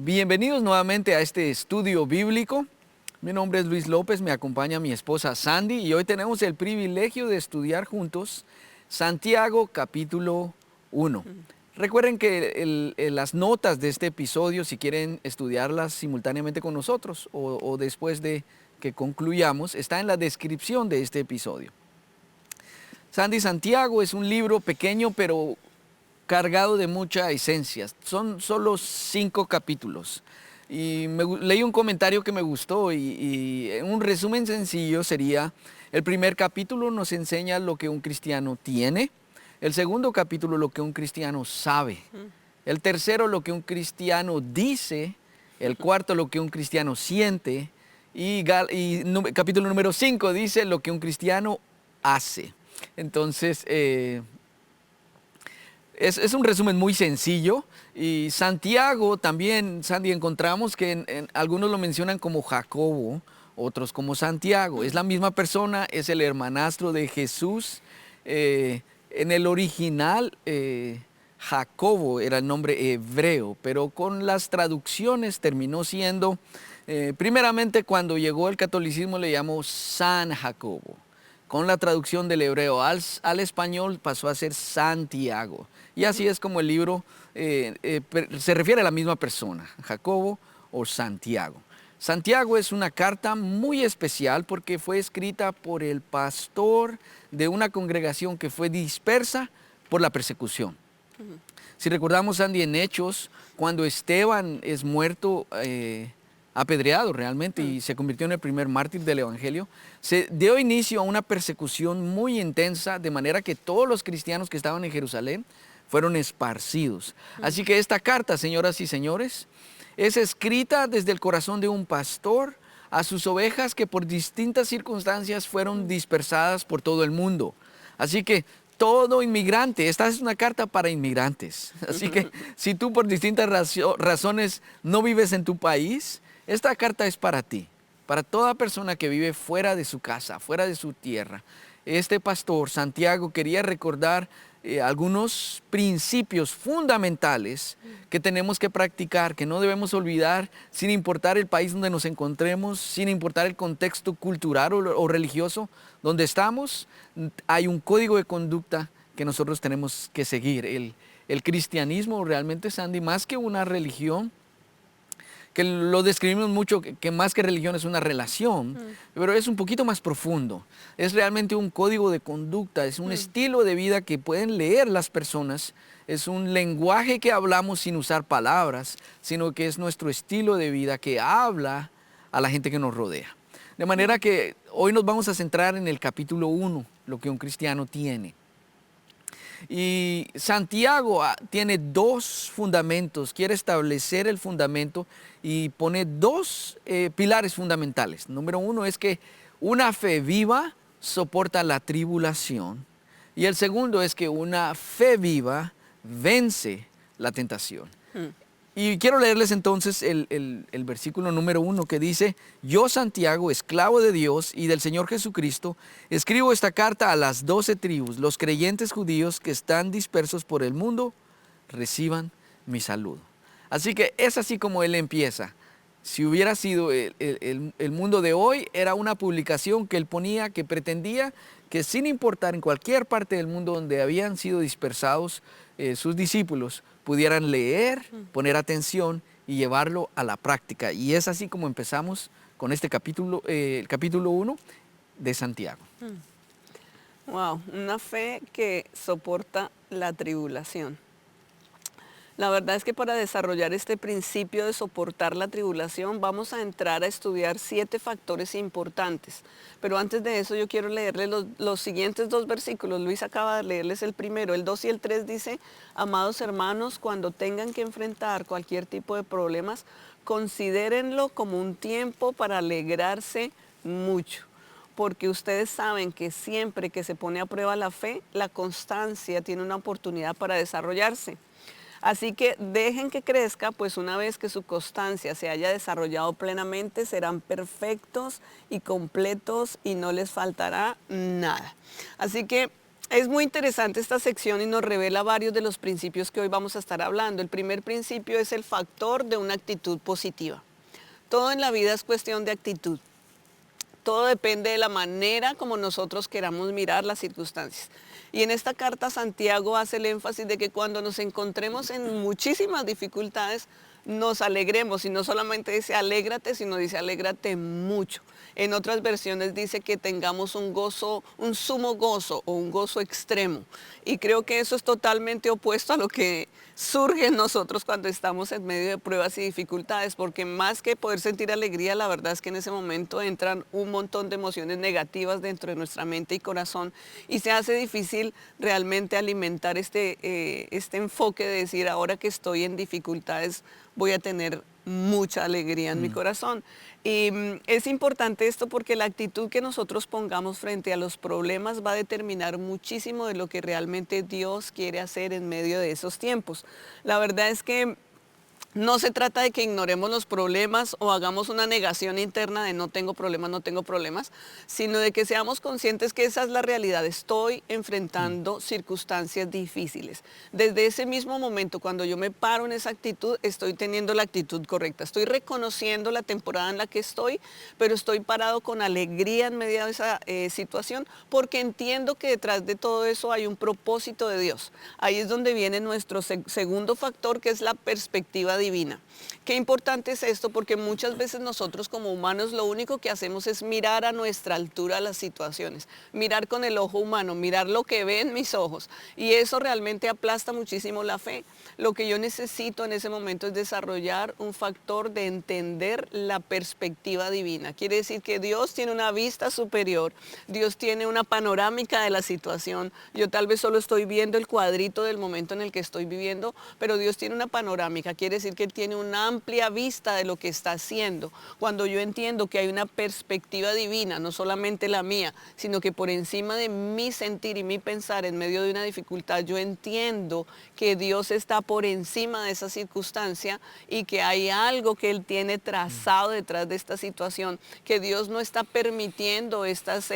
Bienvenidos nuevamente a este estudio bíblico. Mi nombre es Luis López, me acompaña mi esposa Sandy y hoy tenemos el privilegio de estudiar juntos Santiago capítulo 1. Recuerden que las notas de este episodio, si quieren estudiarlas simultáneamente con nosotros o después de que concluyamos, está en la descripción de este episodio. Santiago es un libro pequeño pero cargado de mucha esencia. Son solo 5 capítulos. Y leí un comentario que me gustó y un resumen sencillo sería: el primer capítulo nos enseña lo que un cristiano tiene, el segundo capítulo lo que un cristiano sabe, el tercero lo que un cristiano dice, el cuarto lo que un cristiano siente y capítulo número 5 dice lo que un cristiano hace. Entonces, es un resumen muy sencillo. Y Santiago también, Sandy, encontramos que algunos lo mencionan como Jacobo, otros como Santiago. Es la misma persona, es el hermanastro de Jesús. En el original, Jacobo era el nombre hebreo, pero con las traducciones terminó siendo, primeramente cuando llegó el catolicismo le llamó San Jacobo. Con la traducción del hebreo al español pasó a ser Santiago. Y así es como el libro se refiere a la misma persona, Jacobo o Santiago. Santiago es una carta muy especial porque fue escrita por el pastor de una congregación que fue dispersa por la persecución. Si recordamos, Andy, en Hechos, cuando Esteban es muerto, apedreado realmente y se convirtió en el primer mártir del Evangelio, se dio inicio a una persecución muy intensa, de manera que todos los cristianos que estaban en Jerusalén fueron esparcidos. Así que esta carta, señoras y señores, es escrita desde el corazón de un pastor a sus ovejas que por distintas circunstancias fueron dispersadas por todo el mundo. Así que todo inmigrante, esta es una carta para inmigrantes. Así que si tú por distintas razones no vives en tu país, esta carta es para ti, para toda persona que vive fuera de su casa, fuera de su tierra. Este pastor, Santiago, quería recordar algunos principios fundamentales que tenemos que practicar, que no debemos olvidar, sin importar el país donde nos encontremos, sin importar el contexto cultural o religioso donde estamos. Hay un código de conducta que nosotros tenemos que seguir. El cristianismo realmente, Sandy, más que una religión, que lo describimos mucho, que más que religión es una relación, pero es un poquito más profundo. Es realmente un código de conducta, es un estilo de vida que pueden leer las personas, es un lenguaje que hablamos sin usar palabras, sino que es nuestro estilo de vida que habla a la gente que nos rodea. De manera que hoy nos vamos a centrar en el capítulo 1, lo que un cristiano tiene. Y Santiago tiene 2 fundamentos, quiere establecer el fundamento y pone 2 pilares fundamentales. Número 1 es que una fe viva soporta la tribulación y el segundo es que una fe viva vence la tentación. Y quiero leerles entonces el versículo número 1 que dice: yo, Santiago, esclavo de Dios y del Señor Jesucristo, escribo esta carta a las 12 tribus, los creyentes judíos que están dispersos por el mundo, reciban mi saludo. Así que es así como él empieza. Si hubiera sido el mundo de hoy, era una publicación que él ponía, que pretendía que sin importar en cualquier parte del mundo donde habían sido dispersados sus discípulos, pudieran leer, poner atención y llevarlo a la práctica. Y es así como empezamos con este capítulo, el capítulo 1 de Santiago. Wow, una fe que soporta la tribulación. La verdad es que para desarrollar este principio de soportar la tribulación vamos a entrar a estudiar 7 factores importantes. Pero antes de eso yo quiero leerles los siguientes 2 versículos. Luis acaba de leerles el primero. El 2 y el 3 dice: amados hermanos, cuando tengan que enfrentar cualquier tipo de problemas, considérenlo como un tiempo para alegrarse mucho. Porque ustedes saben que siempre que se pone a prueba la fe, la constancia tiene una oportunidad para desarrollarse. Así que dejen que crezca, pues una vez que su constancia se haya desarrollado plenamente, serán perfectos y completos y no les faltará nada. Así que Es muy interesante esta sección y nos revela varios de los principios que hoy vamos a estar hablando. El primer principio es el factor de una actitud positiva. Todo en la vida es cuestión de actitud. Todo depende de la manera como nosotros queramos mirar las circunstancias. Y en esta carta Santiago hace el énfasis de que cuando nos encontremos en muchísimas dificultades, nos alegremos. Y no solamente dice alégrate, sino dice alégrate mucho. En otras versiones dice que tengamos un gozo, un sumo gozo o un gozo extremo. Y creo que eso es totalmente opuesto a lo que surge en nosotros cuando estamos en medio de pruebas y dificultades, porque más que poder sentir alegría, la verdad es que en ese momento entran un montón de emociones negativas dentro de nuestra mente y corazón y se hace difícil realmente alimentar este enfoque de decir ahora que estoy en dificultades voy a tener mucha alegría en mi corazón. Y es importante esto porque la actitud que nosotros pongamos frente a los problemas va a determinar muchísimo de lo que realmente Dios quiere hacer en medio de esos tiempos. La verdad es que no se trata de que ignoremos los problemas o hagamos una negación interna de no tengo problemas, sino de que seamos conscientes que esa es la realidad. Estoy enfrentando circunstancias difíciles. Desde ese mismo momento, cuando yo me paro en esa actitud, estoy teniendo la actitud correcta. Estoy reconociendo la temporada en la que estoy, pero estoy parado con alegría en medio de esa situación porque entiendo que detrás de todo eso hay un propósito de Dios. Ahí es donde viene nuestro segundo factor, que es la perspectiva divina. Qué importante es esto porque muchas veces nosotros como humanos lo único que hacemos es mirar a nuestra altura las situaciones, mirar con el ojo humano, mirar lo que ven mis ojos y eso realmente aplasta muchísimo la fe. Lo que yo necesito en ese momento es desarrollar un factor de entender la perspectiva divina. Quiere decir que Dios tiene una vista superior, Dios tiene una panorámica de la situación. Yo tal vez solo estoy viendo el cuadrito del momento en el que estoy viviendo, pero Dios tiene una panorámica, quiere decir que Él tiene una amplia vista de lo que está haciendo. Cuando yo entiendo que hay una perspectiva divina, no solamente la mía, sino que por encima de mi sentir y mi pensar en medio de una dificultad, yo entiendo que Dios está por encima de esa circunstancia y que hay algo que Él tiene trazado detrás de esta situación, que Dios no está permitiendo estas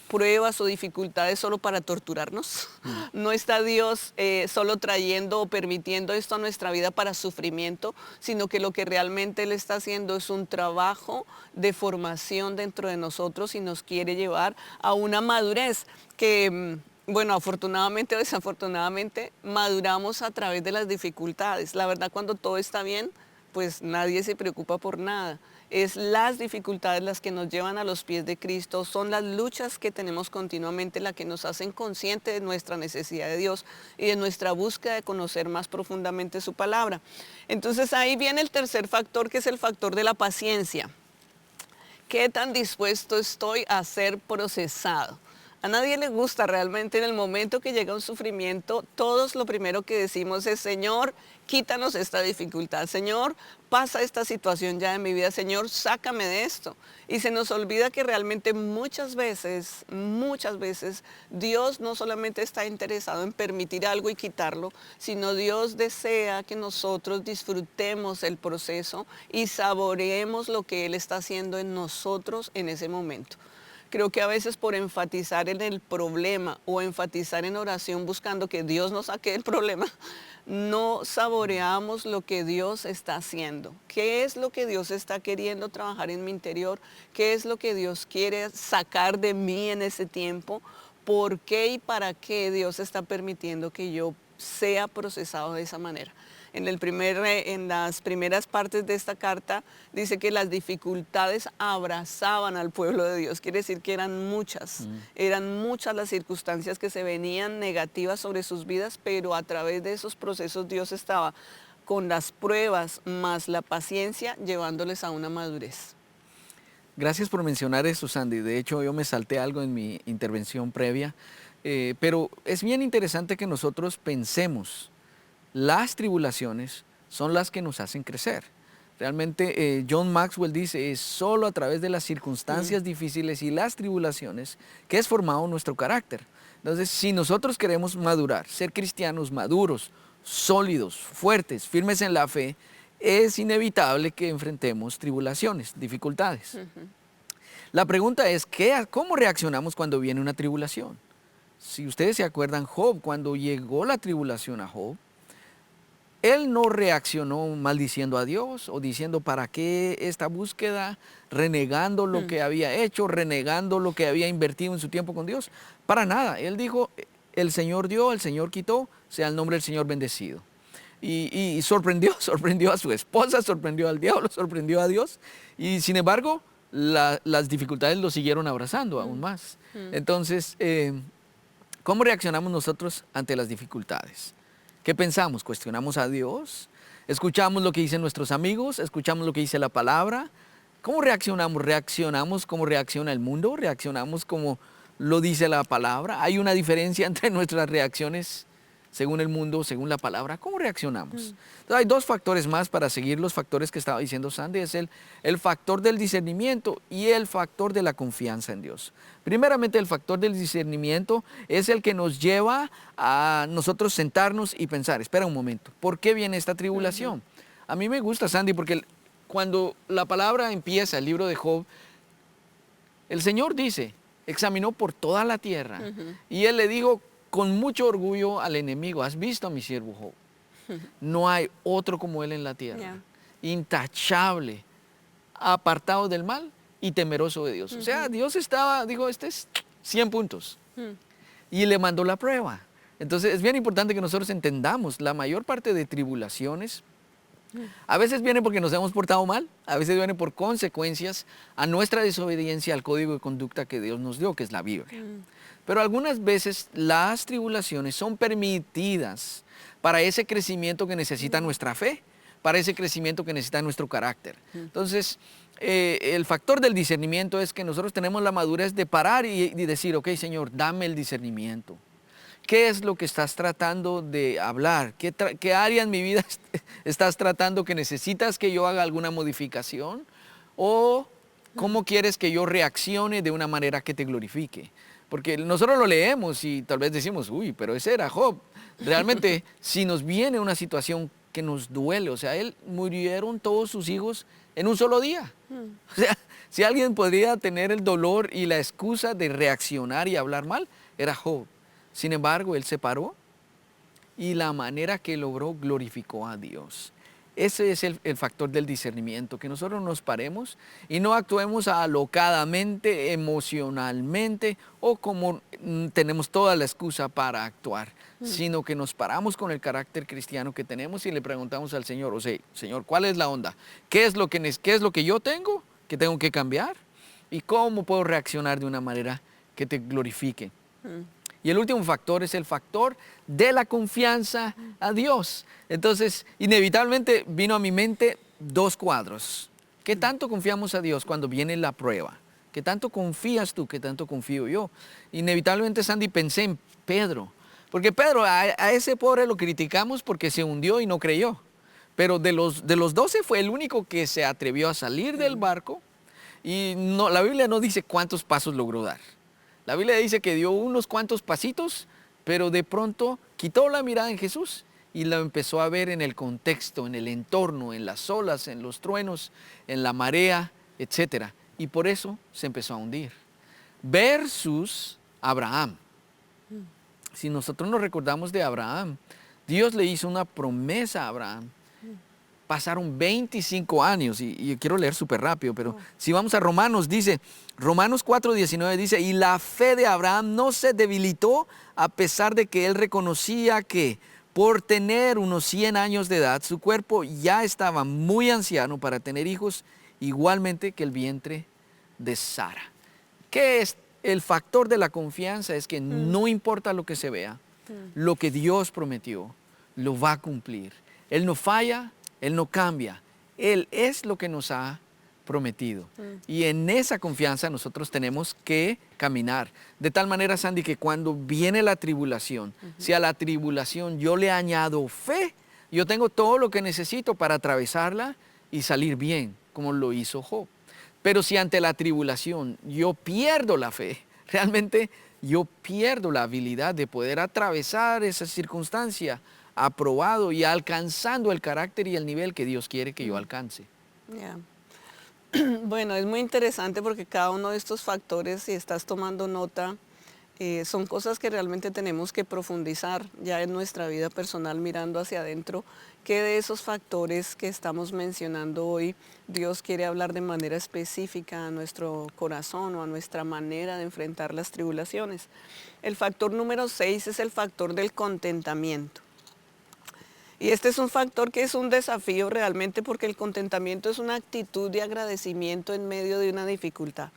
pruebas o dificultades solo para torturarnos. No está Dios solo trayendo o permitiendo esto a nuestra vida para sufrimiento, sino que lo que realmente Él está haciendo es un trabajo de formación dentro de nosotros y nos quiere llevar a una madurez que, bueno, afortunadamente o desafortunadamente, maduramos a través de las dificultades. La verdad, cuando todo está bien, pues nadie se preocupa por nada. Es las dificultades las que nos llevan a los pies de Cristo, son las luchas que tenemos continuamente las que nos hacen conscientes de nuestra necesidad de Dios y de nuestra búsqueda de conocer más profundamente su palabra. Entonces ahí viene el tercer factor, que es el factor de la paciencia. ¿Qué tan dispuesto estoy a ser procesado? A nadie le gusta realmente en el momento que llega un sufrimiento, todos lo primero que decimos es, Señor, quítanos esta dificultad, Señor, pasa esta situación ya en mi vida, Señor, sácame de esto. Y se nos olvida que realmente muchas veces, Dios no solamente está interesado en permitir algo y quitarlo, sino Dios desea que nosotros disfrutemos el proceso y saboreemos lo que Él está haciendo en nosotros en ese momento. Creo que a veces por enfatizar en el problema o enfatizar en oración buscando que Dios nos saque del problema, no saboreamos lo que Dios está haciendo. ¿Qué es lo que Dios está queriendo trabajar en mi interior? ¿Qué es lo que Dios quiere sacar de mí en ese tiempo? ¿Por qué y para qué Dios está permitiendo que yo sea procesado de esa manera? En las primeras partes de esta carta dice que las dificultades abrazaban al pueblo de Dios, quiere decir que eran muchas las circunstancias que se venían negativas sobre sus vidas, pero a través de esos procesos Dios estaba con las pruebas más la paciencia llevándoles a una madurez. Gracias por mencionar eso, Sandy. De hecho, yo me salté algo en mi intervención previa, pero es bien interesante que nosotros pensemos. Las tribulaciones son las que nos hacen crecer. Realmente John Maxwell dice, es solo a través de las circunstancias difíciles y las tribulaciones que es formado nuestro carácter. Entonces, si nosotros queremos madurar, ser cristianos maduros, sólidos, fuertes, firmes en la fe, es inevitable que enfrentemos tribulaciones, dificultades. La pregunta es, ¿cómo reaccionamos cuando viene una tribulación? Si ustedes se acuerdan, Job, cuando llegó la tribulación a Job, él no reaccionó maldiciendo a Dios o diciendo para qué esta búsqueda, renegando lo que había hecho, renegando lo que había invertido en su tiempo con Dios. Para nada. Él dijo, el Señor dio, el Señor quitó, sea el nombre del Señor bendecido. Y sorprendió a su esposa, sorprendió al diablo, sorprendió a Dios. Y sin embargo, las dificultades lo siguieron abrazando aún más. Entonces, ¿cómo reaccionamos nosotros ante las dificultades? ¿Qué pensamos? ¿Cuestionamos a Dios? ¿Escuchamos lo que dicen nuestros amigos? ¿Escuchamos lo que dice la palabra? ¿Cómo reaccionamos? ¿Reaccionamos como reacciona el mundo? ¿Reaccionamos como lo dice la palabra? ¿Hay una diferencia entre nuestras reacciones según el mundo, según la palabra? ¿Cómo reaccionamos? Entonces, hay dos factores más para seguir los factores que estaba diciendo Sandy. Es el factor del discernimiento y el factor de la confianza en Dios. Primeramente, el factor del discernimiento es el que nos lleva a nosotros sentarnos y pensar, espera un momento, ¿por qué viene esta tribulación? A mí me gusta, Sandy, porque cuando la palabra empieza, el libro de Job, el Señor dice, examinó por toda la tierra y Él le dijo con mucho orgullo al enemigo, ¿has visto a mi siervo Job? No hay otro como él en la tierra, intachable, apartado del mal y temeroso de Dios. O sea, Dios dijo, este es 100 puntos. Y le mandó la prueba. Entonces es bien importante que nosotros entendamos, la mayor parte de tribulaciones, a veces viene porque nos hemos portado mal, a veces viene por consecuencias a nuestra desobediencia al código de conducta que Dios nos dio, que es la Biblia. Pero algunas veces las tribulaciones son permitidas para ese crecimiento que necesita nuestra fe, para ese crecimiento que necesita nuestro carácter. Entonces, el factor del discernimiento es que nosotros tenemos la madurez de parar y decir, ok, Señor, dame el discernimiento. ¿Qué es lo que estás tratando de hablar? ¿Qué área en mi vida estás tratando que necesitas que yo haga alguna modificación? ¿O cómo quieres que yo reaccione de una manera que te glorifique? Porque nosotros lo leemos y tal vez decimos, uy, pero ese era Job. Realmente, si nos viene una situación que nos duele, o sea, murieron todos sus hijos en un solo día. O sea, si alguien podría tener el dolor y la excusa de reaccionar y hablar mal, era Job. Sin embargo, él se paró y la manera que logró glorificó a Dios. Ese es el factor del discernimiento, que nosotros nos paremos y no actuemos alocadamente, emocionalmente o como tenemos toda la excusa para actuar, sino que nos paramos con el carácter cristiano que tenemos y le preguntamos al Señor, o sea, Señor, ¿cuál es la onda? ¿Qué es lo que yo tengo que cambiar? ¿Y cómo puedo reaccionar de una manera que te glorifique? Y el último factor es el factor de la confianza a Dios. Entonces, inevitablemente vino a mi mente dos cuadros. ¿Qué tanto confiamos a Dios cuando viene la prueba? ¿Qué tanto confías tú? ¿Qué tanto confío yo? Inevitablemente, Sandy, pensé en Pedro. Porque Pedro, a ese pobre lo criticamos porque se hundió y no creyó. Pero de los 12 fue el único que se atrevió a salir del barco. Y no, la Biblia no dice cuántos pasos logró dar. La Biblia dice que dio unos cuantos pasitos, pero de pronto quitó la mirada en Jesús y la empezó a ver en el contexto, en el entorno, en las olas, en los truenos, en la marea, etc. Y por eso se empezó a hundir. Versus Abraham. Si nosotros nos recordamos de Abraham, Dios le hizo una promesa a Abraham. Pasaron 25 años y quiero leer súper rápido, pero si vamos a Romanos, Romanos 4:19 dice, y la fe de Abraham no se debilitó a pesar de que él reconocía que por tener unos 100 años de edad, su cuerpo ya estaba muy anciano para tener hijos, igualmente que el vientre de Sara. ¿Qué es el factor de la confianza? Es que no importa lo que se vea, lo que Dios prometió, lo va a cumplir. Él no falla. Él no cambia. Él es lo que nos ha prometido. Y en esa confianza nosotros tenemos que caminar. De tal manera, Sandy, que cuando viene la tribulación, si a la tribulación yo le añado fe, yo tengo todo lo que necesito para atravesarla y salir bien, como lo hizo Job. Pero si ante la tribulación yo pierdo la fe, realmente yo pierdo la habilidad de poder atravesar esa circunstancia aprobado y alcanzando el carácter y el nivel que Dios quiere que yo alcance. Bueno, es muy interesante porque cada uno de estos factores, si estás tomando nota, Son cosas que realmente tenemos que profundizar ya en nuestra vida personal, mirando hacia adentro, qué de esos factores que estamos mencionando hoy Dios quiere hablar de manera específica a nuestro corazón o a nuestra manera de enfrentar las tribulaciones. El factor número 6 es el factor del contentamiento. Y este es un factor que es un desafío realmente porque el contentamiento es una actitud de agradecimiento en medio de una dificultad.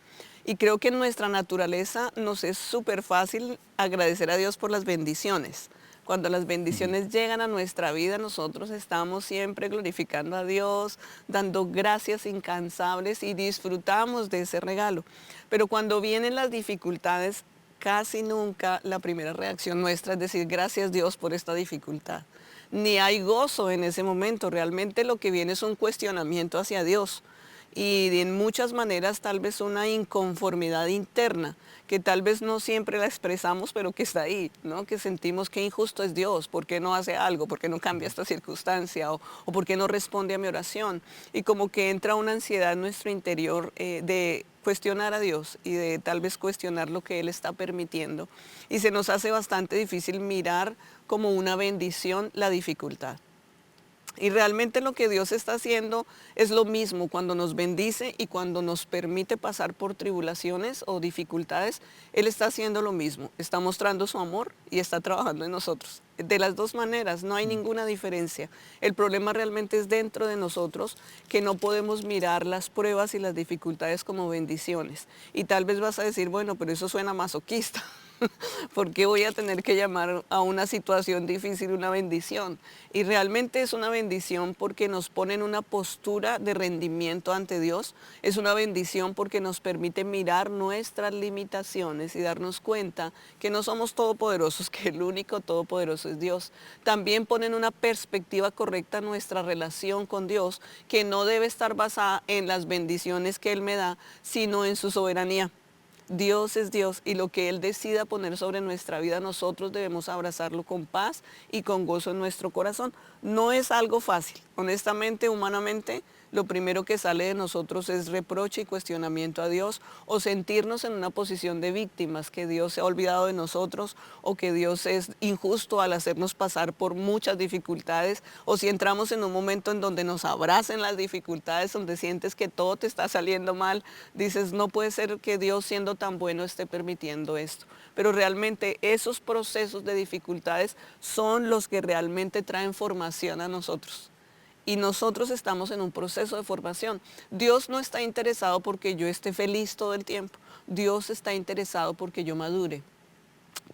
Y creo que en nuestra naturaleza nos es súper fácil agradecer a Dios por las bendiciones. Cuando las bendiciones llegan a nuestra vida, nosotros estamos siempre glorificando a Dios, dando gracias incansables y disfrutamos de ese regalo. Pero cuando vienen las dificultades, casi nunca la primera reacción nuestra es decir, gracias Dios por esta dificultad. Ni hay gozo en ese momento, realmente lo que viene es un cuestionamiento hacia Dios y en muchas maneras tal vez una inconformidad interna que tal vez no siempre la expresamos, pero que está ahí, ¿no? Que sentimos que injusto es Dios, ¿por qué no hace algo? ¿Por qué no cambia esta circunstancia? O ¿por qué no responde a mi oración? Y como que entra una ansiedad en nuestro interior de cuestionar a Dios y de tal vez cuestionar lo que Él está permitiendo. Y se nos hace bastante difícil mirar como una bendición la dificultad. Y realmente lo que Dios está haciendo es lo mismo cuando nos bendice y cuando nos permite pasar por tribulaciones o dificultades. Él está haciendo lo mismo, está mostrando su amor y está trabajando en nosotros. De las dos maneras, no hay ninguna diferencia. El problema realmente es dentro de nosotros, que no podemos mirar las pruebas y las dificultades como bendiciones. Y tal vez vas a decir, bueno, pero eso suena masoquista. ¿Por qué voy a tener que llamar a una situación difícil una bendición? Y realmente es una bendición porque nos pone en una postura de rendimiento ante Dios. Es una bendición porque nos permite mirar nuestras limitaciones y darnos cuenta que no somos todopoderosos, que el único todopoderoso es Dios. También pone en una perspectiva correcta nuestra relación con Dios, que no debe estar basada en las bendiciones que Él me da, sino en su soberanía. Dios es Dios y lo que Él decida poner sobre nuestra vida, nosotros debemos abrazarlo con paz y con gozo en nuestro corazón. No es algo fácil, honestamente, humanamente, lo primero que sale de nosotros es reproche y cuestionamiento a Dios o sentirnos en una posición de víctimas, que Dios se ha olvidado de nosotros o que Dios es injusto al hacernos pasar por muchas dificultades, o si entramos en un momento en donde nos abracen las dificultades, donde sientes que todo te está saliendo mal, dices, no puede ser que Dios siendo tan bueno esté permitiendo esto. Pero realmente esos procesos de dificultades son los que realmente traen formación a nosotros. Y nosotros estamos en un proceso de formación. Dios no está interesado porque yo esté feliz todo el tiempo. Dios está interesado porque yo madure,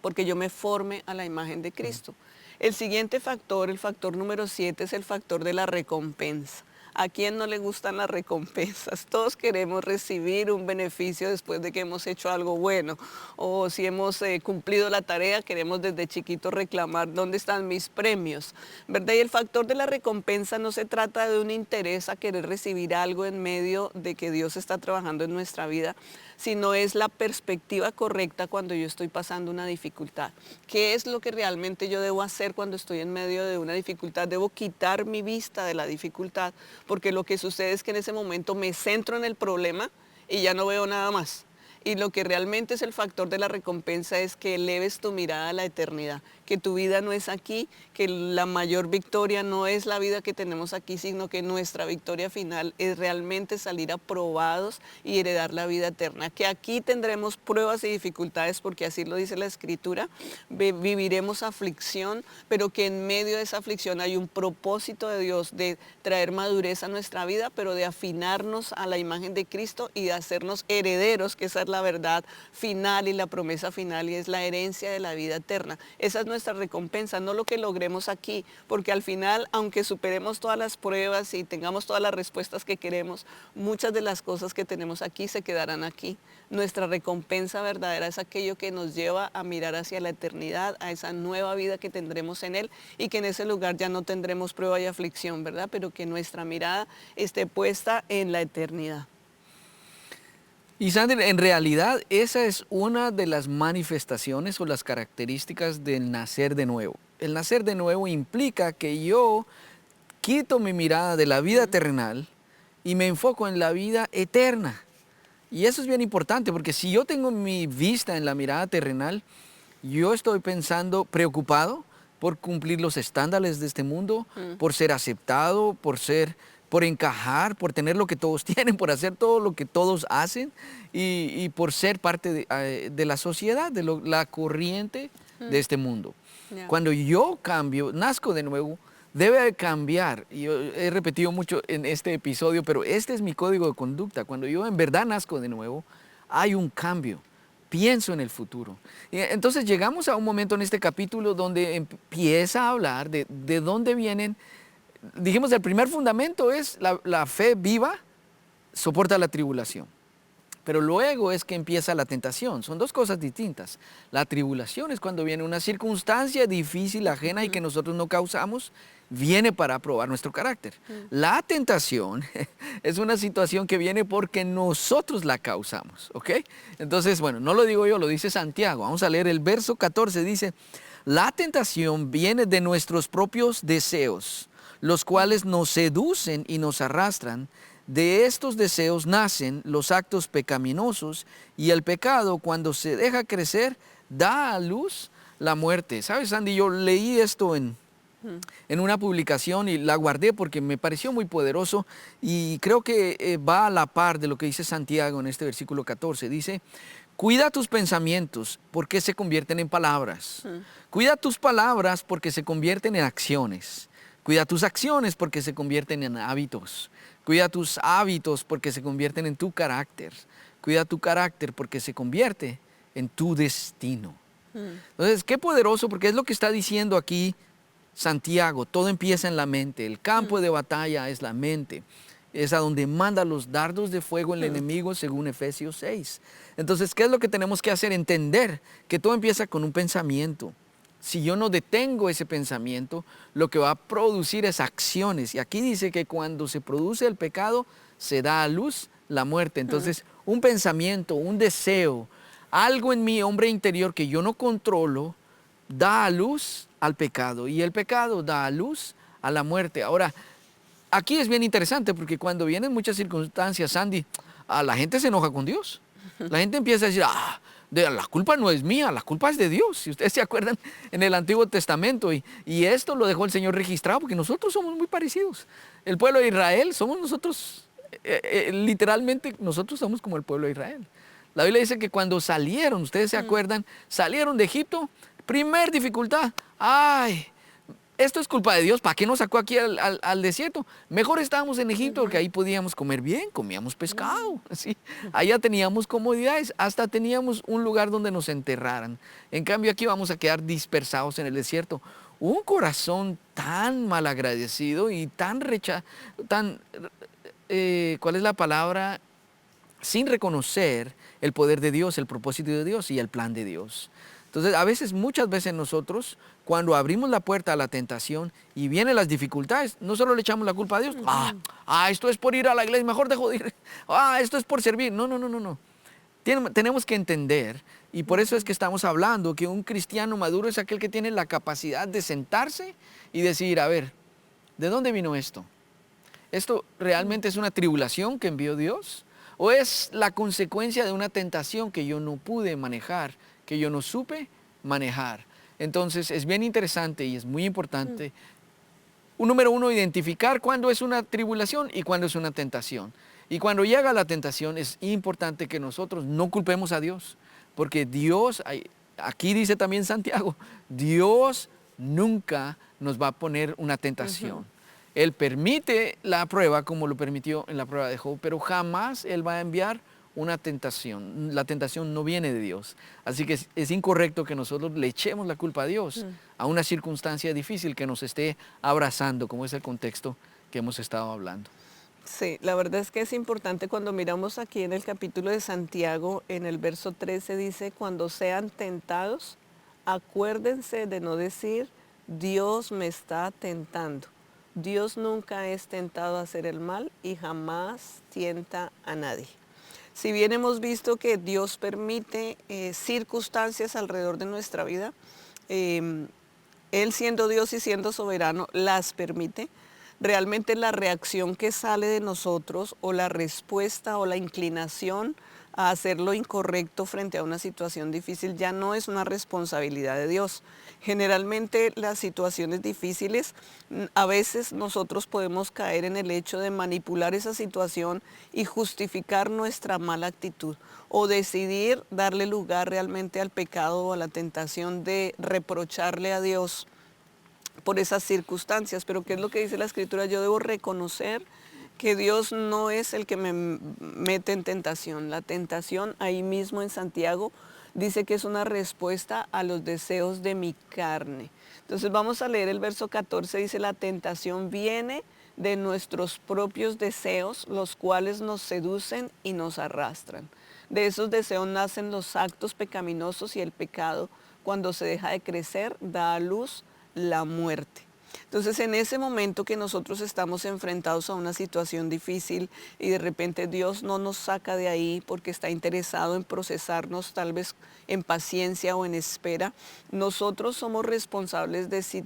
porque yo me forme a la imagen de Cristo. El siguiente factor, el factor número 7, es el factor de la recompensa. ¿A quién no le gustan las recompensas? Todos queremos recibir un beneficio después de que hemos hecho algo bueno. O si hemos cumplido la tarea, queremos desde chiquito reclamar dónde están mis premios, ¿verdad? Y el factor de la recompensa no se trata de un interés a querer recibir algo en medio de que Dios está trabajando en nuestra vida, sino es la perspectiva correcta cuando yo estoy pasando una dificultad. ¿Qué es lo que realmente yo debo hacer cuando estoy en medio de una dificultad? Debo quitar mi vista de la dificultad, porque lo que sucede es que en ese momento me centro en el problema y ya no veo nada más. Y lo que realmente es el factor de la recompensa es que eleves tu mirada a la eternidad, que tu vida no es aquí, que la mayor victoria no es la vida que tenemos aquí, sino que nuestra victoria final es realmente salir aprobados y heredar la vida eterna. Que aquí tendremos pruebas y dificultades, porque así lo dice la Escritura, viviremos aflicción, pero que en medio de esa aflicción hay un propósito de Dios de traer madurez a nuestra vida, pero de afinarnos a la imagen de Cristo y de hacernos herederos, que esa es la verdad final y la promesa final, y es la herencia de la vida eterna. Esa es nuestra recompensa, no lo que logremos aquí, porque al final, aunque superemos todas las pruebas y tengamos todas las respuestas que queremos, muchas de las cosas que tenemos aquí se quedarán aquí. Nuestra recompensa verdadera es aquello que nos lleva a mirar hacia la eternidad, a esa nueva vida que tendremos en Él, y que en ese lugar ya no tendremos prueba y aflicción, ¿verdad? Pero que nuestra mirada esté puesta en la eternidad. Y Sandra, en realidad esa es una de las manifestaciones o las características del nacer de nuevo. El nacer de nuevo implica que yo quito mi mirada de la vida terrenal y me enfoco en la vida eterna. Y eso es bien importante, porque si yo tengo mi vista en la mirada terrenal, yo estoy pensando, preocupado por cumplir los estándares de este mundo, por ser aceptado, por encajar, por tener lo que todos tienen, por hacer todo lo que todos hacen y por ser parte de la sociedad, la corriente de este mundo. Ya. Cuando yo cambio, nazco de nuevo, debe cambiar. Y yo he repetido mucho en este episodio, pero este es mi código de conducta. Cuando yo en verdad nazco de nuevo, hay un cambio. Pienso en el futuro. Y entonces llegamos a un momento en este capítulo donde empieza a hablar de dónde vienen. Dijimos, el primer fundamento es la fe viva, soporta la tribulación. Pero luego es que empieza la tentación. Son dos cosas distintas. La tribulación es cuando viene una circunstancia difícil, ajena y que nosotros no causamos, viene para probar nuestro carácter. La tentación es una situación que viene porque nosotros la causamos, ¿ok? Entonces, bueno, no lo digo yo, lo dice Santiago. Vamos a leer el verso 14, dice, la tentación viene de nuestros propios deseos, los cuales nos seducen y nos arrastran. De estos deseos nacen los actos pecaminosos y el pecado, cuando se deja crecer, da a luz la muerte. ¿Sabes, Andy? Yo leí esto en una publicación y la guardé porque me pareció muy poderoso y creo que va a la par de lo que dice Santiago en este versículo 14. Dice, cuida tus pensamientos porque se convierten en palabras. Cuida tus palabras porque se convierten en acciones. Cuida tus acciones porque se convierten en hábitos. Cuida tus hábitos porque se convierten en tu carácter. Cuida tu carácter porque se convierte en tu destino. Entonces, qué poderoso, porque es lo que está diciendo aquí Santiago. Todo empieza en la mente. El campo de batalla es la mente. Es a donde manda los dardos de fuego el enemigo, según Efesios 6. Entonces, ¿qué es lo que tenemos que hacer? Entender que todo empieza con un pensamiento. Si yo no detengo ese pensamiento, lo que va a producir es acciones. Y aquí dice que cuando se produce el pecado, se da a luz la muerte. Entonces, un pensamiento, un deseo, algo en mi hombre interior que yo no controlo, da a luz al pecado. Y el pecado da a luz a la muerte. Ahora, aquí es bien interesante porque cuando vienen muchas circunstancias, Sandy, la gente se enoja con Dios. La gente empieza a decir, la culpa no es mía, la culpa es de Dios. Si ustedes se acuerdan en el Antiguo Testamento, y esto lo dejó el Señor registrado porque nosotros somos muy parecidos. El pueblo de Israel somos nosotros, literalmente nosotros somos como el pueblo de Israel. La Biblia dice que cuando salieron, ustedes se acuerdan, salieron de Egipto, primer dificultad, esto es culpa de Dios, ¿para qué nos sacó aquí al desierto? Mejor estábamos en Egipto porque ahí podíamos comer bien, comíamos pescado, ¿sí? Allá teníamos comodidades, hasta teníamos un lugar donde nos enterraran. En cambio aquí vamos a quedar dispersados en el desierto. Un corazón tan malagradecido y ¿cuál es la palabra? Sin reconocer el poder de Dios, el propósito de Dios y el plan de Dios. Entonces, muchas veces nosotros, cuando abrimos la puerta a la tentación y vienen las dificultades, no solo le echamos la culpa a Dios. Esto es por ir a la iglesia, mejor dejo de ir. Esto es por servir. No. Tenemos que entender, y por eso es que estamos hablando, que un cristiano maduro es aquel que tiene la capacidad de sentarse y decir, a ver, ¿de dónde vino esto? ¿Esto realmente es una tribulación que envió Dios? ¿O es la consecuencia de una tentación que yo no pude manejar, que yo no supe manejar? Entonces es bien interesante y es muy importante, número uno, identificar cuándo es una tribulación y cuándo es una tentación. Y cuando llega la tentación es importante que nosotros no culpemos a Dios, porque Dios, aquí dice también Santiago, Dios nunca nos va a poner una tentación. Él permite la prueba como lo permitió en la prueba de Job, pero jamás Él va a enviar una tentación. La tentación no viene de Dios. Así que es incorrecto que nosotros le echemos la culpa a Dios a una circunstancia difícil que nos esté abrazando, como es el contexto que hemos estado hablando. Sí, la verdad es que es importante cuando miramos aquí en el capítulo de Santiago, en el verso 13 dice, cuando sean tentados, acuérdense de no decir, Dios me está tentando. Dios nunca es tentado a hacer el mal y jamás tienta a nadie. Si bien hemos visto que Dios permite circunstancias alrededor de nuestra vida, Él siendo Dios y siendo soberano, las permite. Realmente la reacción que sale de nosotros o la respuesta o la inclinación a hacer lo incorrecto frente a una situación difícil ya no es una responsabilidad de Dios. Generalmente las situaciones difíciles, a veces nosotros podemos caer en el hecho de manipular esa situación y justificar nuestra mala actitud o decidir darle lugar realmente al pecado o a la tentación de reprocharle a Dios por esas circunstancias. Pero ¿qué es lo que dice la Escritura? Yo debo reconocer que Dios no es el que me mete en tentación. La tentación ahí mismo en Santiago dice que es una respuesta a los deseos de mi carne. Entonces vamos a leer el verso 14, dice: la tentación viene de nuestros propios deseos, los cuales nos seducen y nos arrastran. De esos deseos nacen los actos pecaminosos, y el pecado, cuando se deja de crecer, da a luz la muerte. Entonces, en ese momento que nosotros estamos enfrentados a una situación difícil y de repente Dios no nos saca de ahí porque está interesado en procesarnos, tal vez en paciencia o en espera, nosotros somos responsables de si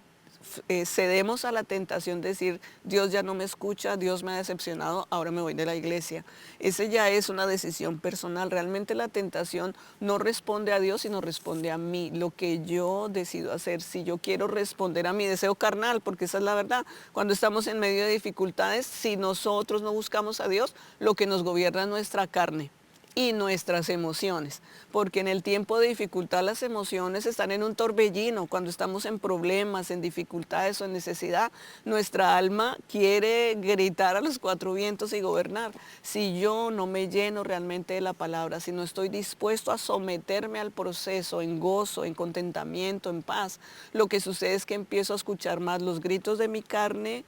cedemos a la tentación de decir: Dios ya no me escucha, Dios me ha decepcionado, ahora me voy de la iglesia. Ese ya es una decisión personal. Realmente la tentación no responde a Dios, sino responde a mí, lo que yo decido hacer. Si yo quiero responder a mi deseo carnal, porque esa es la verdad, cuando estamos en medio de dificultades, si nosotros no buscamos a Dios, lo que nos gobierna es nuestra carne y nuestras emociones, porque en el tiempo de dificultad las emociones están en un torbellino. Cuando estamos en problemas, en dificultades o en necesidad, nuestra alma quiere gritar a los cuatro vientos y gobernar. Si yo no me lleno realmente de la palabra, si no estoy dispuesto a someterme al proceso en gozo, en contentamiento, en paz, lo que sucede es que empiezo a escuchar más los gritos de mi carne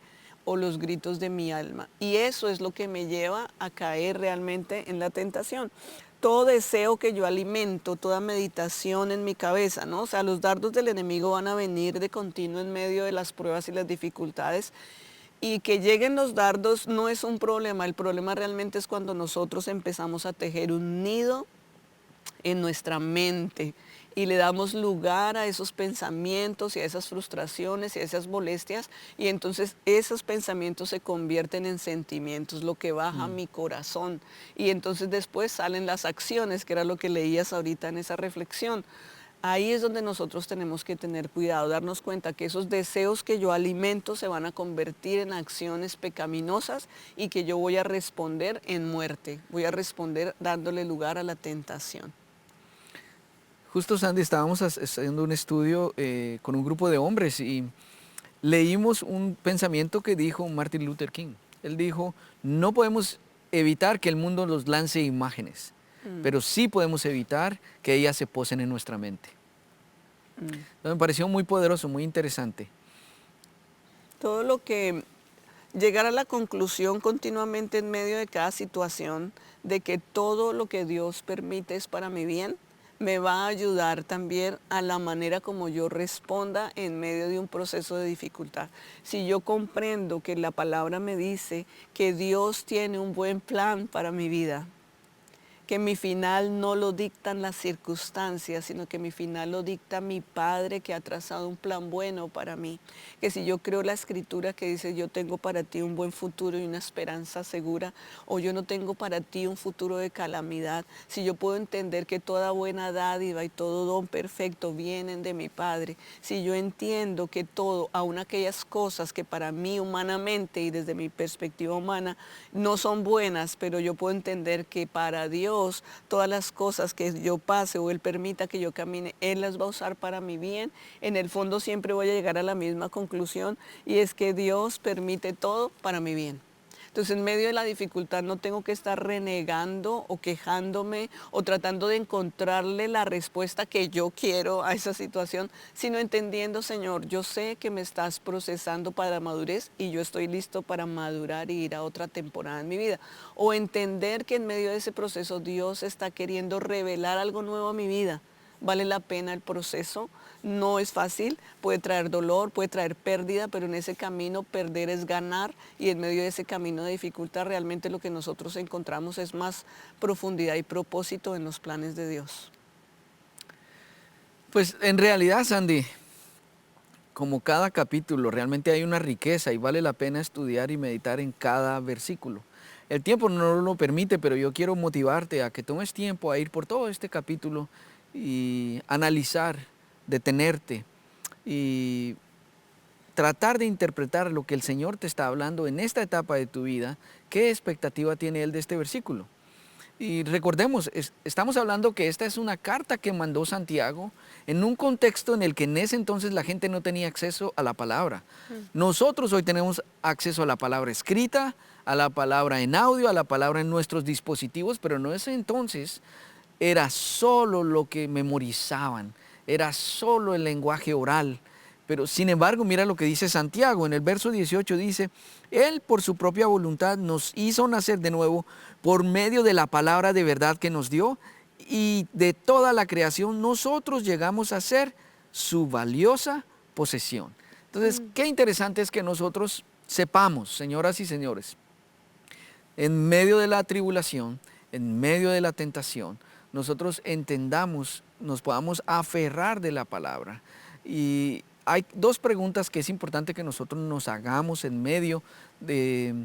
o los gritos de mi alma. Y eso es lo que me lleva a caer realmente en la tentación. Todo deseo que yo alimento, toda meditación en mi cabeza, ¿no? O sea, los dardos del enemigo van a venir de continuo en medio de las pruebas y las dificultades. Y que lleguen los dardos no es un problema. El problema realmente es cuando nosotros empezamos a tejer un nido en nuestra mente y le damos lugar a esos pensamientos y a esas frustraciones y a esas molestias, y entonces esos pensamientos se convierten en sentimientos, lo que baja a mi corazón, y entonces después salen las acciones, que era lo que leías ahorita en esa reflexión. Ahí es donde nosotros tenemos que tener cuidado, darnos cuenta que esos deseos que yo alimento se van a convertir en acciones pecaminosas y que yo voy a responder en muerte, voy a responder dándole lugar a la tentación. Justo, Sandy, estábamos haciendo un estudio con un grupo de hombres y leímos un pensamiento que dijo Martin Luther King. Él dijo: no podemos evitar que el mundo nos lance imágenes, pero sí podemos evitar que ellas se posen en nuestra mente. Entonces, me pareció muy poderoso, muy interesante. Todo lo que llegar a la conclusión continuamente en medio de cada situación de que todo lo que Dios permite es para mi bien, me va a ayudar también a la manera como yo responda en medio de un proceso de dificultad. Si yo comprendo que la palabra me dice que Dios tiene un buen plan para mi vida, que mi final no lo dictan las circunstancias, sino que mi final lo dicta mi Padre, que ha trazado un plan bueno para mí. Que si yo creo la Escritura que dice: yo tengo para ti un buen futuro y una esperanza segura, o yo no tengo para ti un futuro de calamidad, si yo puedo entender que toda buena dádiva y todo don perfecto vienen de mi Padre, si yo entiendo que todo, aun aquellas cosas que para mí humanamente y desde mi perspectiva humana no son buenas, pero yo puedo entender que para Dios todas las cosas que yo pase o Él permita que yo camine, Él las va a usar para mi bien. En el fondo siempre voy a llegar a la misma conclusión, y es que Dios permite todo para mi bien. Entonces, en medio de la dificultad no tengo que estar renegando o quejándome o tratando de encontrarle la respuesta que yo quiero a esa situación, sino entendiendo: Señor, yo sé que me estás procesando para madurez y yo estoy listo para madurar y ir a otra temporada en mi vida. O entender que en medio de ese proceso Dios está queriendo revelar algo nuevo a mi vida. Vale la pena el proceso, no es fácil, puede traer dolor, puede traer pérdida, pero en ese camino perder es ganar, y en medio de ese camino de dificultad realmente lo que nosotros encontramos es más profundidad y propósito en los planes de Dios. Pues en realidad, Sandy, como cada capítulo, realmente hay una riqueza y vale la pena estudiar y meditar en cada versículo. El tiempo no lo permite, pero yo quiero motivarte a que tomes tiempo a ir por todo este capítulo y analizar, detenerte y tratar de interpretar lo que el Señor te está hablando en esta etapa de tu vida. ¿Qué expectativa tiene Él de este versículo? Y recordemos, estamos hablando que esta es una carta que mandó Santiago en un contexto en el que en ese entonces la gente no tenía acceso a la palabra. Nosotros hoy tenemos acceso a la palabra escrita, a la palabra en audio, a la palabra en nuestros dispositivos, pero en ese entonces era solo lo que memorizaban, era solo el lenguaje oral. Pero sin embargo, mira lo que dice Santiago, en el verso 18 dice, Él por su propia voluntad nos hizo nacer de nuevo por medio de la palabra de verdad que nos dio, y de toda la creación nosotros llegamos a ser su valiosa posesión. Entonces, qué interesante es que nosotros sepamos, señoras y señores, en medio de la tribulación, en medio de la tentación, nosotros entendamos, nos podamos aferrar de la palabra. Y hay dos preguntas que es importante que nosotros nos hagamos en medio de,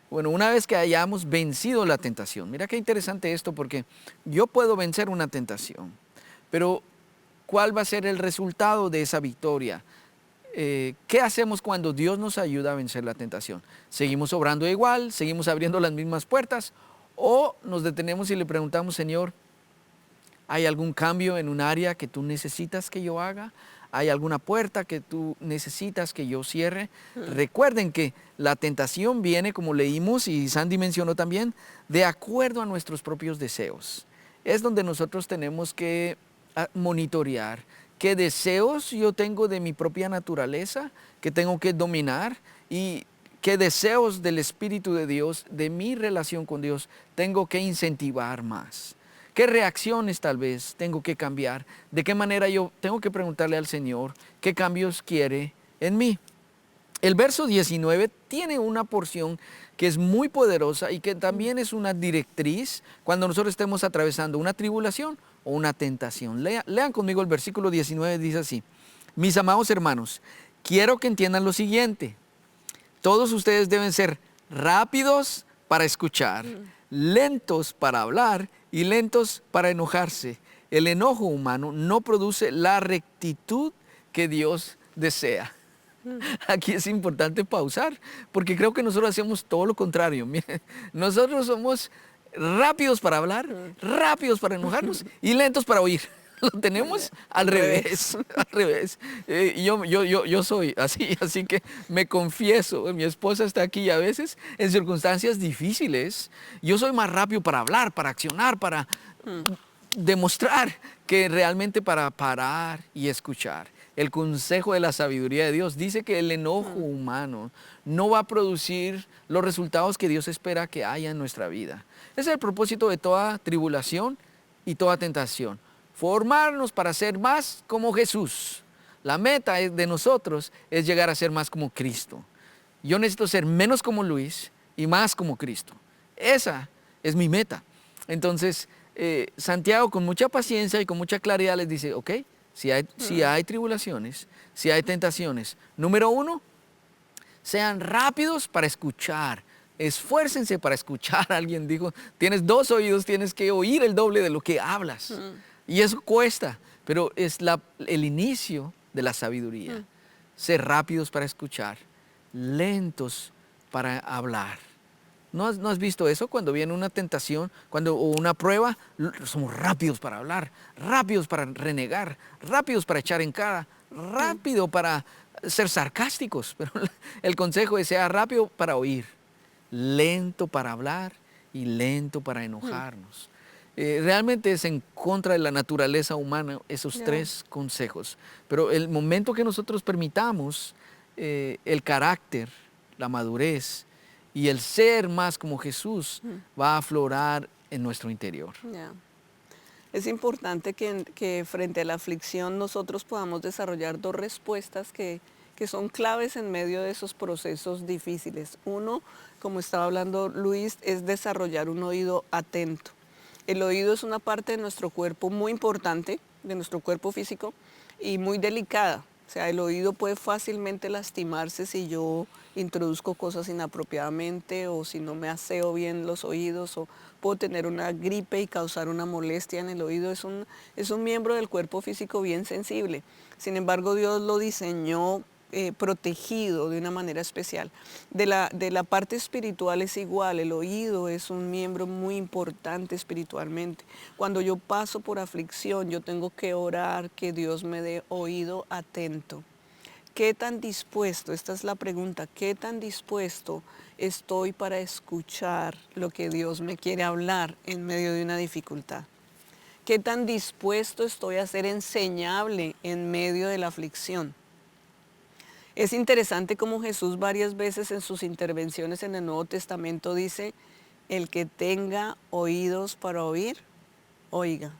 bueno, una vez que hayamos vencido la tentación. Mira qué interesante esto, porque yo puedo vencer una tentación, pero ¿cuál va a ser el resultado de esa victoria? ¿Qué hacemos cuando Dios nos ayuda a vencer la tentación? ¿Seguimos obrando igual? ¿Seguimos abriendo las mismas puertas? ¿O nos detenemos y le preguntamos, Señor, ¿hay algún cambio en un área que tú necesitas que yo haga? ¿Hay alguna puerta que tú necesitas que yo cierre? Recuerden que la tentación viene, como leímos y Sandy mencionó también, de acuerdo a nuestros propios deseos. Es donde nosotros tenemos que monitorear qué deseos yo tengo de mi propia naturaleza, que tengo que dominar, y qué deseos del Espíritu de Dios, de mi relación con Dios, tengo que incentivar más. ¿Qué reacciones tal vez tengo que cambiar? ¿De qué manera yo tengo que preguntarle al Señor qué cambios quiere en mí? El verso 19 tiene una porción que es muy poderosa y que también es una directriz cuando nosotros estemos atravesando una tribulación o una tentación. Lean conmigo el versículo 19, dice así: mis amados hermanos, quiero que entiendan lo siguiente. Todos ustedes deben ser rápidos para escuchar, lentos para hablar y lentos para enojarse. El enojo humano no produce la rectitud que Dios desea. Aquí es importante pausar, porque creo que nosotros hacemos todo lo contrario. Mire, nosotros somos rápidos para hablar, rápidos para enojarnos y lentos para oír. Lo tenemos al revés, al revés. Yo soy así, así que me confieso, mi esposa está aquí y a veces en circunstancias difíciles, yo soy más rápido para hablar, para accionar, para demostrar que realmente para parar y escuchar. El consejo de la sabiduría de Dios dice que el enojo humano no va a producir los resultados que Dios espera que haya en nuestra vida. Ese es el propósito de toda tribulación y toda tentación. Formarnos para ser más como Jesús. La meta de nosotros es llegar a ser más como Cristo. Yo necesito ser menos como Luis y más como Cristo. Esa es mi meta. Entonces, Santiago con mucha paciencia y con mucha claridad les dice, ok, si hay tribulaciones, si hay tentaciones, número uno, sean rápidos para escuchar. Esfuércense para escuchar. Alguien dijo, tienes 2 oídos, tienes que oír el doble de lo que hablas. Y eso cuesta, pero es el inicio de la sabiduría. Ser rápidos para escuchar, lentos para hablar. ¿No has visto eso? Cuando viene una tentación, o una prueba, somos rápidos para hablar, rápidos para renegar, rápidos para echar en cara, rápido para ser sarcásticos. Pero el consejo es sea rápido para oír, lento para hablar y lento para enojarnos. Realmente es en contra de la naturaleza humana esos 3 consejos. Pero el momento que nosotros permitamos el carácter, la madurez y el ser más como Jesús va a aflorar en nuestro interior. Es importante que frente a la aflicción nosotros podamos desarrollar 2 respuestas que son claves en medio de esos procesos difíciles. Uno, como estaba hablando Luis, es desarrollar un oído atento. El oído es una parte de nuestro cuerpo muy importante, de nuestro cuerpo físico, y muy delicada. O sea, el oído puede fácilmente lastimarse si yo introduzco cosas inapropiadamente o si no me aseo bien los oídos o puedo tener una gripe y causar una molestia en el oído. Es un miembro del cuerpo físico bien sensible. Sin embargo, Dios lo diseñó protegido de una manera especial. De la parte espiritual es igual, el oído es un miembro muy importante espiritualmente. Cuando yo paso por aflicción, yo tengo que orar que Dios me dé oído atento. ¿Qué tan dispuesto, esta es la pregunta, qué tan dispuesto estoy para escuchar lo que Dios me quiere hablar en medio de una dificultad? ¿Qué tan dispuesto estoy a ser enseñable en medio de la aflicción? Es interesante cómo Jesús varias veces en sus intervenciones en el Nuevo Testamento dice, el que tenga oídos para oír, oiga.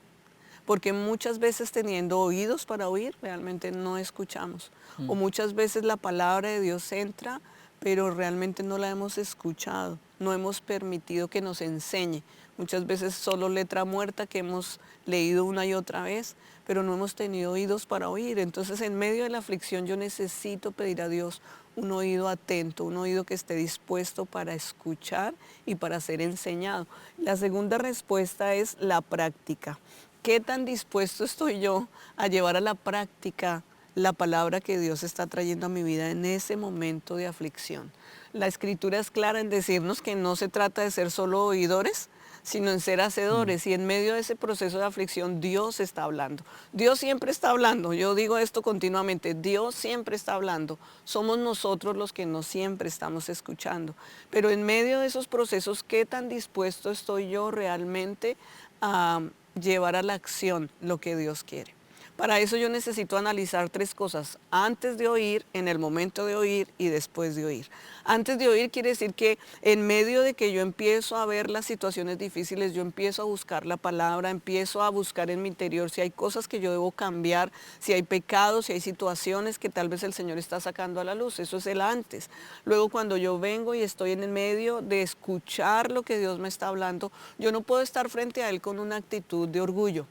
Porque muchas veces teniendo oídos para oír, realmente no escuchamos. O muchas veces la palabra de Dios entra, pero realmente no la hemos escuchado, no hemos permitido que nos enseñe. Muchas veces solo letra muerta que hemos leído una y otra vez, pero no hemos tenido oídos para oír. Entonces, en medio de la aflicción yo necesito pedir a Dios un oído atento, un oído que esté dispuesto para escuchar y para ser enseñado. La segunda respuesta es la práctica. ¿Qué tan dispuesto estoy yo a llevar a la práctica la palabra que Dios está trayendo a mi vida en ese momento de aflicción? La Escritura es clara en decirnos que no se trata de ser solo oidores, sino en ser hacedores. Y en medio de ese proceso de aflicción, Dios está hablando. Dios siempre está hablando. Yo digo esto continuamente. Dios siempre está hablando. Somos nosotros los que no siempre estamos escuchando. Pero en medio de esos procesos, ¿qué tan dispuesto estoy yo realmente a llevar a la acción lo que Dios quiere? Para eso yo necesito analizar tres cosas, antes de oír, en el momento de oír y después de oír. Antes de oír quiere decir que en medio de que yo empiezo a ver las situaciones difíciles, yo empiezo a buscar la palabra, empiezo a buscar en mi interior si hay cosas que yo debo cambiar, si hay pecados, si hay situaciones que tal vez el Señor está sacando a la luz. Eso es el antes. Luego cuando yo vengo y estoy en el medio de escuchar lo que Dios me está hablando, yo no puedo estar frente a Él con una actitud de orgullo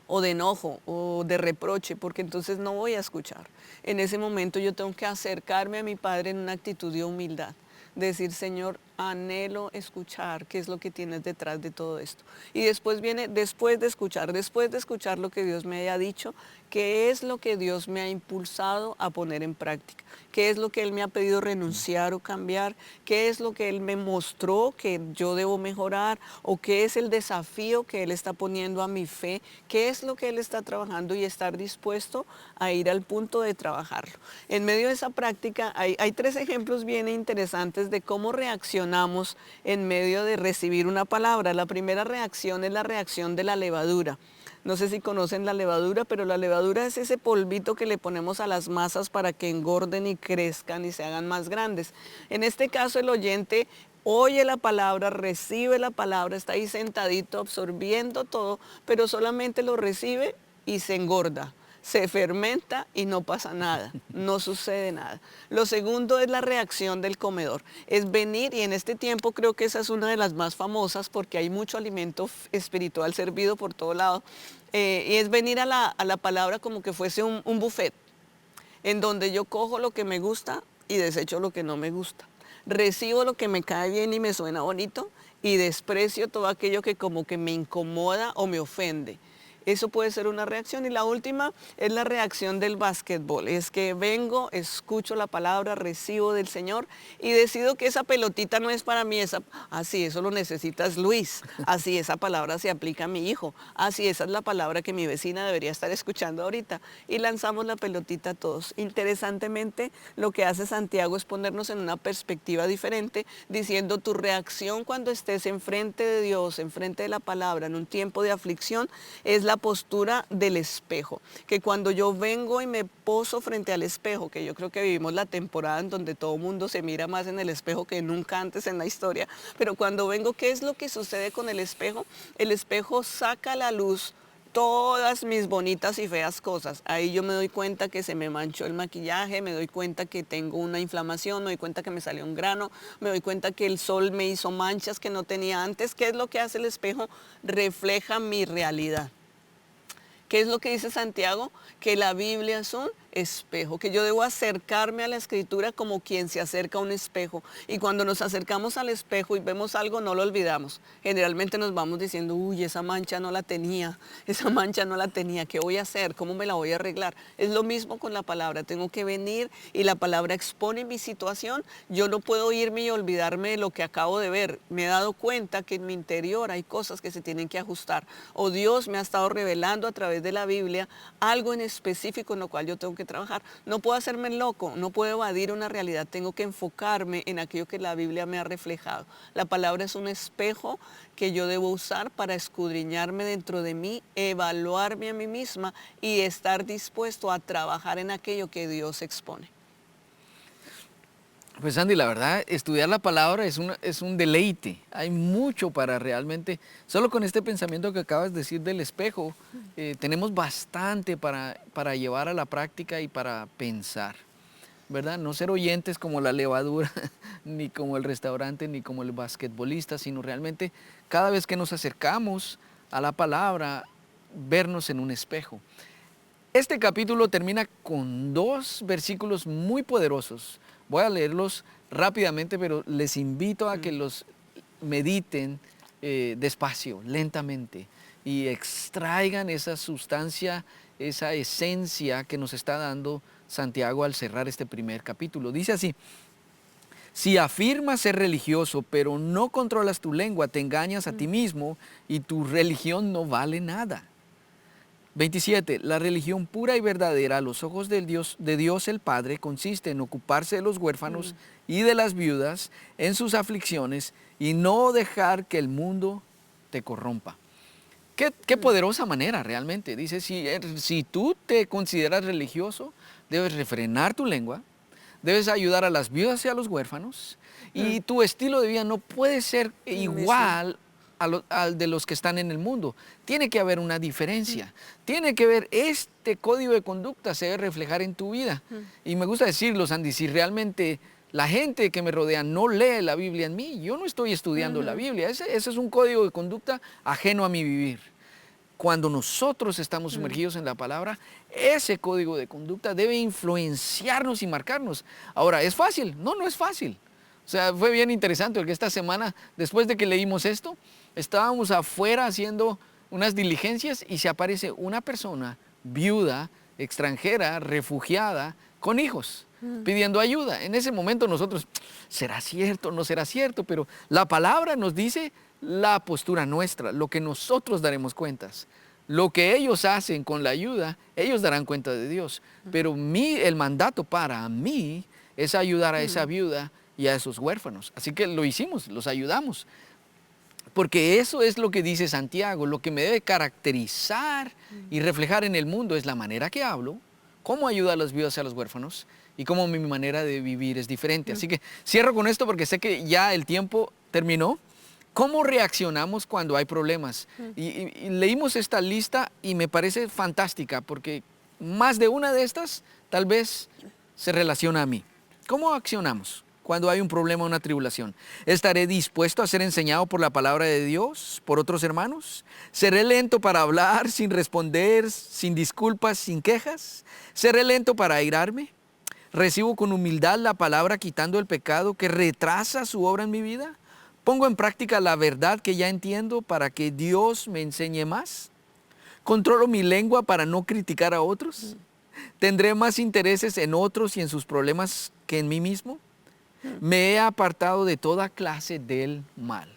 o de enojo o de reproche, porque entonces no voy a escuchar. En ese momento yo tengo que acercarme a mi Padre en una actitud de humildad, decir, Señor, anhelo escuchar qué es lo que tienes detrás de todo esto. Y después viene, después de escuchar lo que Dios me haya dicho, qué es lo que Dios me ha impulsado a poner en práctica, qué es lo que Él me ha pedido renunciar o cambiar, qué es lo que Él me mostró que yo debo mejorar o qué es el desafío que Él está poniendo a mi fe, qué es lo que Él está trabajando y estar dispuesto a ir al punto de trabajarlo. En medio de esa práctica hay tres ejemplos bien interesantes de cómo reaccionamos en medio de recibir una palabra. La primera reacción es la reacción de la levadura. No sé si conocen la levadura, pero la levadura es ese polvito que le ponemos a las masas para que engorden y crezcan y se hagan más grandes. En este caso el oyente oye la palabra, recibe la palabra, está ahí sentadito absorbiendo todo, pero solamente lo recibe y se engorda. Se fermenta y no pasa nada, no sucede nada. Lo segundo es la reacción del comedor, es venir, y en este tiempo creo que esa es una de las más famosas porque hay mucho alimento espiritual servido por todo lado, y es venir a la palabra como que fuese un buffet, en donde yo cojo lo que me gusta y desecho lo que no me gusta. Recibo lo que me cae bien y me suena bonito y desprecio todo aquello que como que me incomoda o me ofende. Eso puede ser una reacción. Y la última es la reacción del básquetbol. Es que vengo, escucho la palabra, recibo del Señor y decido que esa pelotita no es para mí. Así, eso lo necesitas Luis. Así, esa palabra se aplica a mi hijo. Así, esa es la palabra que mi vecina debería estar escuchando ahorita. Y lanzamos la pelotita a todos. Interesantemente, lo que hace Santiago es ponernos en una perspectiva diferente, diciendo tu reacción cuando estés enfrente de Dios, enfrente de la palabra, en un tiempo de aflicción, es la postura del espejo, que cuando yo vengo y me poso frente al espejo, que yo creo que vivimos la temporada en donde todo el mundo se mira más en el espejo que nunca antes en la historia, pero cuando vengo, ¿qué es lo que sucede con el espejo? El espejo saca a la luz todas mis bonitas y feas cosas. Ahí yo me doy cuenta que se me manchó el maquillaje, me doy cuenta que tengo una inflamación, me doy cuenta que me salió un grano, me doy cuenta que el sol me hizo manchas que no tenía antes. ¿Qué es lo que hace el espejo? Refleja mi realidad. ¿Qué es lo que dice Santiago? Que la Biblia es un espejo, que yo debo acercarme a la escritura como quien se acerca a un espejo. Y cuando nos acercamos al espejo y vemos algo, no lo olvidamos. Generalmente nos vamos diciendo, uy, esa mancha no la tenía, esa mancha no la tenía, ¿qué voy a hacer? ¿Cómo me la voy a arreglar? Es lo mismo con la palabra, tengo que venir y la palabra expone mi situación. Yo no puedo irme y olvidarme de lo que acabo de ver. Me he dado cuenta que en mi interior hay cosas que se tienen que ajustar. O Dios me ha estado revelando a través de la Biblia algo en específico en lo cual yo tengo que trabajar. No puedo hacerme loco, no puedo evadir una realidad, tengo que enfocarme en aquello que la Biblia me ha reflejado. La palabra es un espejo que yo debo usar para escudriñarme dentro de mí, evaluarme a mí misma y estar dispuesto a trabajar en aquello que Dios expone. Pues Sandy, la verdad, estudiar la palabra es un deleite. Hay mucho para realmente, solo con este pensamiento que acabas de decir del espejo, tenemos bastante para llevar a la práctica y para pensar, ¿verdad? No ser oyentes como la levadura, ni como el restaurante, ni como el basquetbolista, sino realmente cada vez que nos acercamos a la palabra, vernos en un espejo. Este capítulo termina con 2 versículos muy poderosos. Voy a leerlos rápidamente, pero les invito a que los mediten despacio, lentamente, y extraigan esa sustancia, esa esencia que nos está dando Santiago al cerrar este primer capítulo. Dice así: si afirmas ser religioso, pero no controlas tu lengua, te engañas a ti mismo y tu religión no vale nada. 27. La religión pura y verdadera a los ojos de Dios el Padre consiste en ocuparse de los huérfanos y de las viudas en sus aflicciones y no dejar que el mundo te corrompa. Qué poderosa manera realmente. Dice, si tú te consideras religioso, debes refrenar tu lengua, debes ayudar a las viudas y a los huérfanos, y tu estilo de vida no puede ser igual al de los que están en el mundo. Tiene que haber una diferencia. Tiene que haber este código de conducta, se debe reflejar en tu vida. Y me gusta decirlo, Sandy, si realmente la gente que me rodea no lee la Biblia en mí, yo no estoy estudiando la Biblia. Ese es un código de conducta ajeno a mi vivir. Cuando nosotros estamos sumergidos en la palabra, ese código de conducta debe influenciarnos y marcarnos. Ahora, ¿es fácil? No, no es fácil. O sea, fue bien interesante porque esta semana, después de que leímos esto, estábamos afuera haciendo unas diligencias y se aparece una persona viuda, extranjera, refugiada, con hijos, pidiendo ayuda. En ese momento nosotros, ¿será cierto? ¿No será cierto? Pero la palabra nos dice la postura nuestra, lo que nosotros daremos cuentas. Lo que ellos hacen con la ayuda, ellos darán cuenta de Dios. Pero el mandato para mí es ayudar a esa viuda y a esos huérfanos. Así que lo hicimos, los ayudamos. Porque eso es lo que dice Santiago, lo que me debe caracterizar y reflejar en el mundo es la manera que hablo, cómo ayudo a las viudas y a los huérfanos y cómo mi manera de vivir es diferente. Así que cierro con esto porque sé que ya el tiempo terminó. ¿Cómo reaccionamos cuando hay problemas? Y leímos esta lista y me parece fantástica porque más de una de estas tal vez se relaciona a mí. ¿Cómo accionamos cuando hay un problema o una tribulación? ¿Estaré dispuesto a ser enseñado por la palabra de Dios, por otros hermanos? ¿Seré lento para hablar, sin responder, sin disculpas, sin quejas? ¿Seré lento para airarme? ¿Recibo con humildad la palabra quitando el pecado que retrasa su obra en mi vida? ¿Pongo en práctica la verdad que ya entiendo para que Dios me enseñe más? ¿Controlo mi lengua para no criticar a otros? ¿Tendré más intereses en otros y en sus problemas que en mí mismo? Me he apartado de toda clase del mal.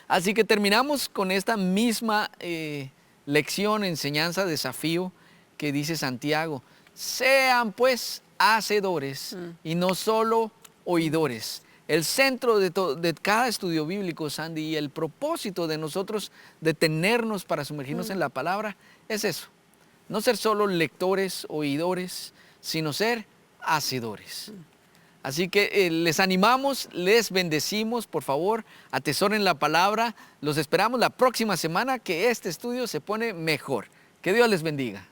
Así que terminamos con esta misma lección, enseñanza, desafío que dice Santiago. Sean pues hacedores y no solo oidores. El centro de cada estudio bíblico, Sandy, y el propósito de nosotros detenernos para sumergirnos en la palabra es eso. No ser solo lectores, oidores, sino ser hacedores. Así que les animamos, les bendecimos, por favor, atesoren la palabra. Los esperamos la próxima semana que este estudio se pone mejor. Que Dios les bendiga.